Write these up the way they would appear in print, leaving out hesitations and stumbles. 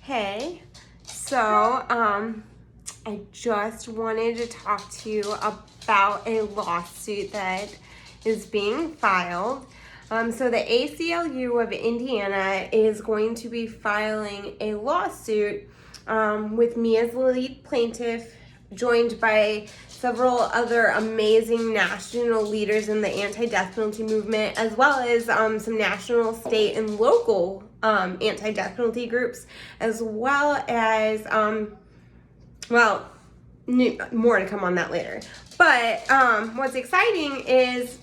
Hey, so I just wanted to talk to you about a lawsuit that is being filed. So the ACLU of Indiana is going to be filing a lawsuit with me as the lead plaintiff, joined by several other amazing national leaders in the anti-death penalty movement, as well as some national, state, and local anti-death penalty groups, as well as, more to come on that later. But what's exciting is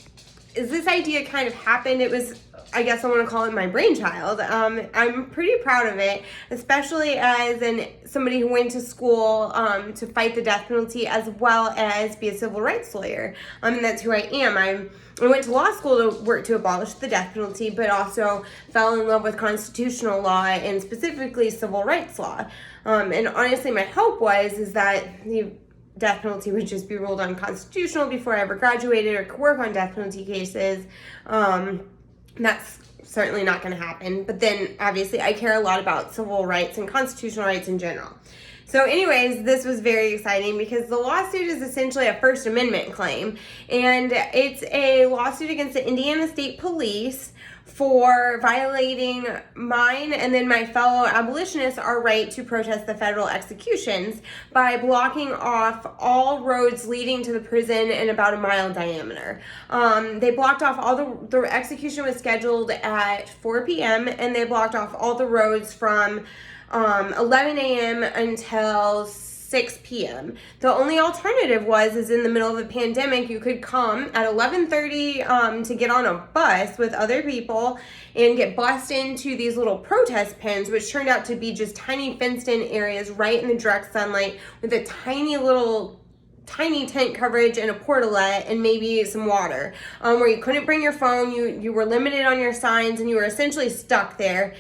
this idea kind of happened. It was, I guess I want to call it my brainchild. I'm pretty proud of it, especially as somebody who went to school to fight the death penalty, as well as be a civil rights lawyer. And that's who I am. I went to law school to work to abolish the death penalty, but also fell in love with constitutional law and specifically civil rights law. And honestly, my hope is that the death penalty would just be ruled unconstitutional before I ever graduated or could work on death penalty cases. That's certainly not going to happen. But then, obviously, I care a lot about civil rights and constitutional rights in general. So anyways, this was very exciting because the lawsuit is essentially a First Amendment claim. And it's a lawsuit against the Indiana State Police for violating mine and then my fellow abolitionists our right to protest the federal executions by blocking off all roads leading to the prison in about a mile diameter. They blocked off the execution was scheduled at 4 p.m. and they blocked off all the roads from 11 a.m. until 6 p.m. The only alternative is in the middle of the pandemic, you could come at 11:30 to get on a bus with other people and get bussed into these little protest pens, which turned out to be just tiny fenced-in areas right in the direct sunlight with a tiny tent coverage and a portalette and maybe some water, where you couldn't bring your phone, you were limited on your signs, and you were essentially stuck there.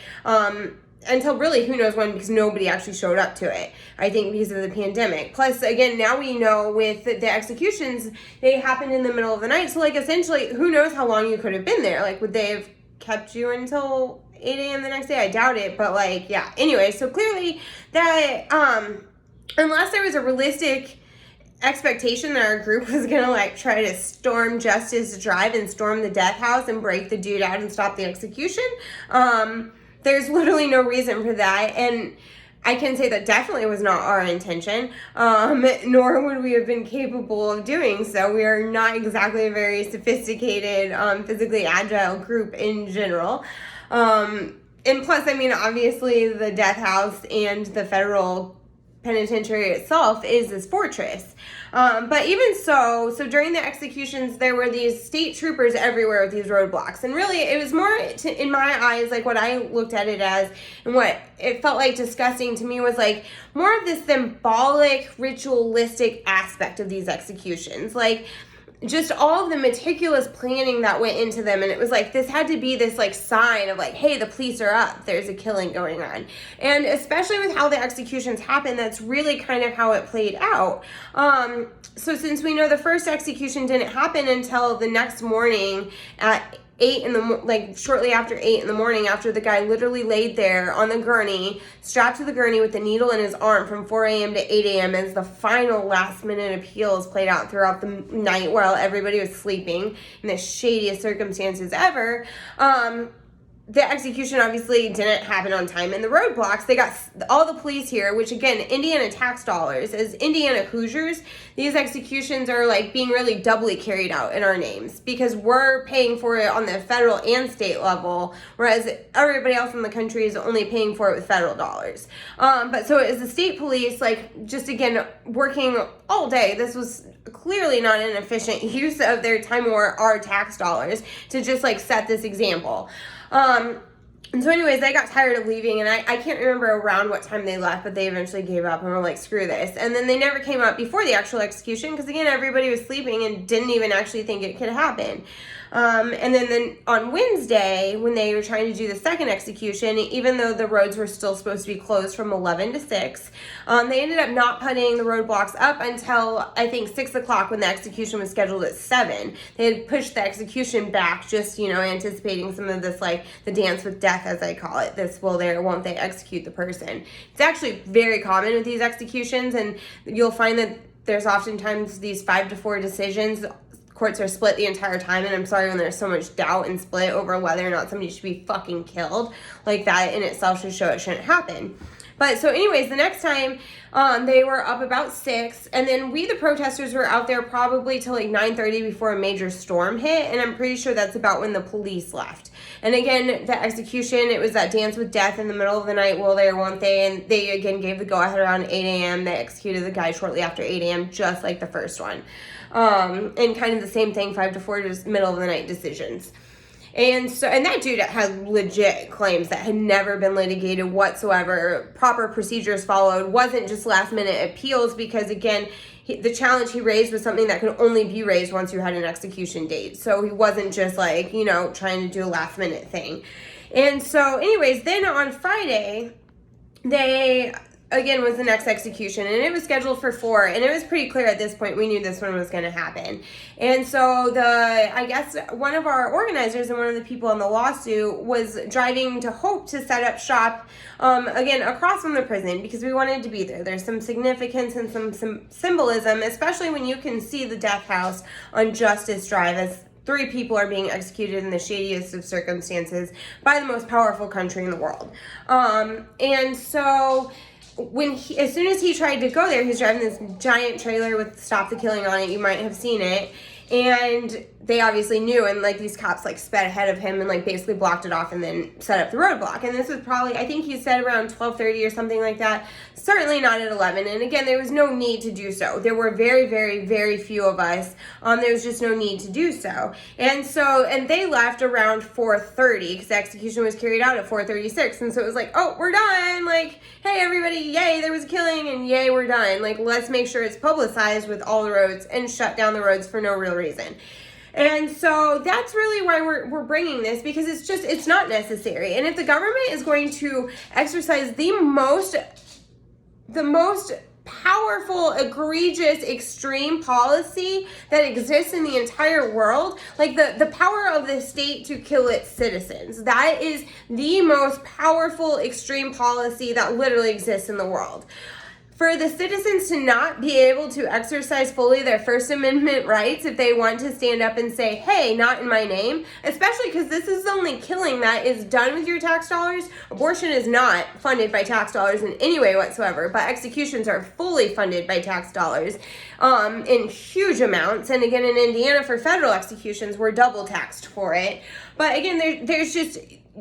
Until really who knows when, because nobody actually showed up to it, I think because of the pandemic. Plus, again, now we know with the executions, they happened in the middle of the night. So, essentially, who knows how long you could have been there? Would they have kept you until 8 a.m. the next day? I doubt it. But, yeah. Anyway, so clearly that, unless there was a realistic expectation that our group was gonna try to storm Justice Drive and storm the death house and break the dude out and stop the execution, there's literally no reason for that, and I can say that definitely was not our intention, nor would we have been capable of doing so. We are not exactly a very sophisticated, physically agile group in general. And plus, obviously the death house and the federal penitentiary itself is this fortress. But even so during the executions, there were these state troopers everywhere with these roadblocks. And really, it was more, in my eyes, what I looked at it as, and what it felt disgusting to me was more of this symbolic, ritualistic aspect of these executions. Just all of the meticulous planning that went into them, and it was this had to be this sign of hey, the police are up, there's a killing going on. And especially with how the executions happened, that's really kind of how it played out. So since we know the first execution didn't happen until the next morning at 8 in the shortly after 8 in the morning, after the guy literally laid there on the gurney, strapped to the gurney with a needle in his arm from 4 a.m. to 8 a.m. as the final last minute appeals played out throughout the night while everybody was sleeping in the shadiest circumstances ever. The execution obviously didn't happen on time, and the roadblocks, they got all the police here, which again, Indiana tax dollars. As Indiana Hoosiers, these executions are being really doubly carried out in our names because we're paying for it on the federal and state level, whereas everybody else in the country is only paying for it with federal dollars. But so as the state police, just again, working all day, this was clearly not an efficient use of their time or our tax dollars to just set this example. And so anyways, I got tired of leaving, and I can't remember around what time they left, but they eventually gave up and were screw this. And then they never came out before the actual execution because, again, everybody was sleeping and didn't even actually think it could happen. And then on Wednesday, when they were trying to do the second execution, even though the roads were still supposed to be closed from 11 to 6, they ended up not putting the roadblocks up until, I think, 6 o'clock when the execution was scheduled at 7. They had pushed the execution back, just, anticipating some of this, like, the dance with death, as I call it. This will they or won't they execute the person. It's actually very common with these executions, and you'll find that there's oftentimes these 5-4 decisions. Courts are split the entire time, and I'm sorry when there's so much doubt and split over whether or not somebody should be fucking killed. Like, that in itself should show it shouldn't happen. But so anyways, the next time they were up about 6, and then we, the protesters, were out there probably till like 9:30 before a major storm hit, and I'm pretty sure that's about when the police left. And again, the execution, it was that dance with death in the middle of the night, will they or won't they, and they again gave the go-ahead around 8 a.m. They executed the guy shortly after 8 a.m., just like the first one. And kind of the same thing, 5-4, just middle of the night decisions. And that dude had legit claims that had never been litigated whatsoever. Proper procedures followed. Wasn't just last minute appeals, because again, the challenge he raised was something that could only be raised once you had an execution date. So he wasn't just like, trying to do a last minute thing. And so anyways, then on Friday, again, was the next execution, and it was scheduled for 4, and it was pretty clear at this point we knew this one was going to happen. And so I guess one of our organizers and one of the people on the lawsuit was driving to Hope to set up shop, again, across from the prison, because we wanted to be there. There's some significance and some symbolism, especially when you can see the death house on Justice Drive as 3 people are being executed in the shadiest of circumstances by the most powerful country in the world. And so as soon as he tried to go there, he was driving this giant trailer with "Stop the Killing" on it. You might have seen it. And they obviously knew, and like these cops like sped ahead of him and like basically blocked it off and then set up the roadblock. And this was probably, I think he said around 12:30 or something like that. Certainly not at 11. And again, there was no need to do so. There were very, very, very few of us. There was just no need to do so. And they left around 4:30 because the execution was carried out at 4:36. And so it was like, oh, we're done. Like, hey, everybody, yay, there was a killing, and yay, we're done. Like, let's make sure it's publicized with all the roads and shut down the roads for no real reason. And so that's really why we're bringing this, because it's not necessary. And if the government is going to exercise the most powerful, egregious, extreme policy that exists in the entire world, like the power of the state to kill its citizens, that is the most powerful, extreme policy that literally exists in the world. For the citizens to not be able to exercise fully their First Amendment rights if they want to stand up and say, hey, not in my name, especially because this is the only killing that is done with your tax dollars. Abortion is not funded by tax dollars in any way whatsoever, but executions are fully funded by tax dollars in huge amounts. And again, in Indiana, for federal executions, we're double taxed for it. But again, there's just...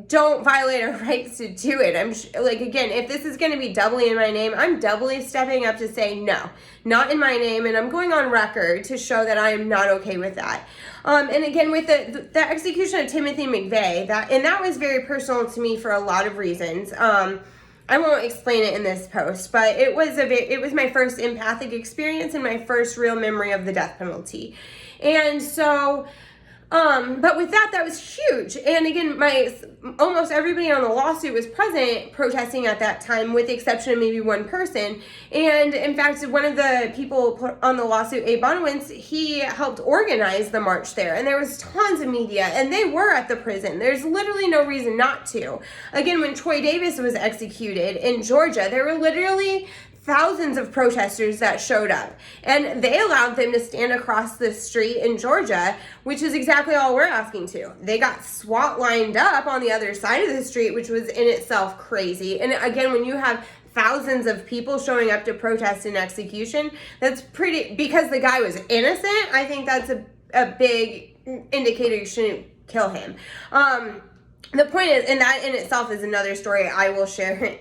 don't violate our rights to do it. Again, if this is going to be doubly in my name, I'm doubly stepping up to say no, not in my name, and I'm going on record to show that I am not okay with that. And again, with the execution of Timothy McVeigh, that was very personal to me for a lot of reasons. I won't explain it in this post, but it was my first empathic experience and my first real memory of the death penalty. And so... but with that was huge. And again, almost everybody on the lawsuit was present protesting at that time, with the exception of maybe one person. And in fact, one of the people on the lawsuit, Abe Bonowitz, he helped organize the march there. And there was tons of media, and they were at the prison. There's literally no reason not to. Again, when Troy Davis was executed in Georgia, there were literally thousands of protesters that showed up, and they allowed them to stand across the street in Georgia, which is exactly all we're asking to. They got SWAT lined up on the other side of the street, which was in itself crazy. And again, when you have thousands of people showing up to protest an execution, that's pretty, because the guy was innocent, I think that's a big indicator you shouldn't kill him. The point is, and that in itself is another story I will share.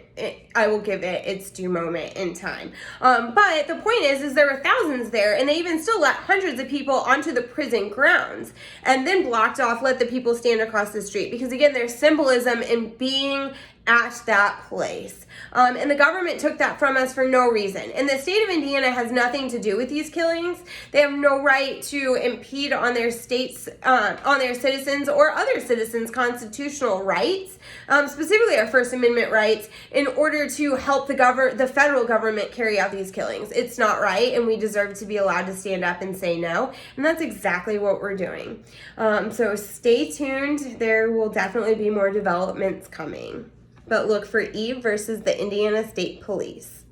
I will give it its due moment in time. But the point is there were thousands there, and they even still let hundreds of people onto the prison grounds, and then blocked off, let the people stand across the street. Because again, there's symbolism in being at that place. And the government took that from us for no reason. And the state of Indiana has nothing to do with these killings. They have no right to impede on their states, on their citizens or other citizens' constitutional rights, specifically our First Amendment rights, in order to help the federal government carry out these killings. It's not right, and we deserve to be allowed to stand up and say no. And that's exactly what we're doing. So stay tuned. There will definitely be more developments coming. But look for Eve versus the Indiana State Police.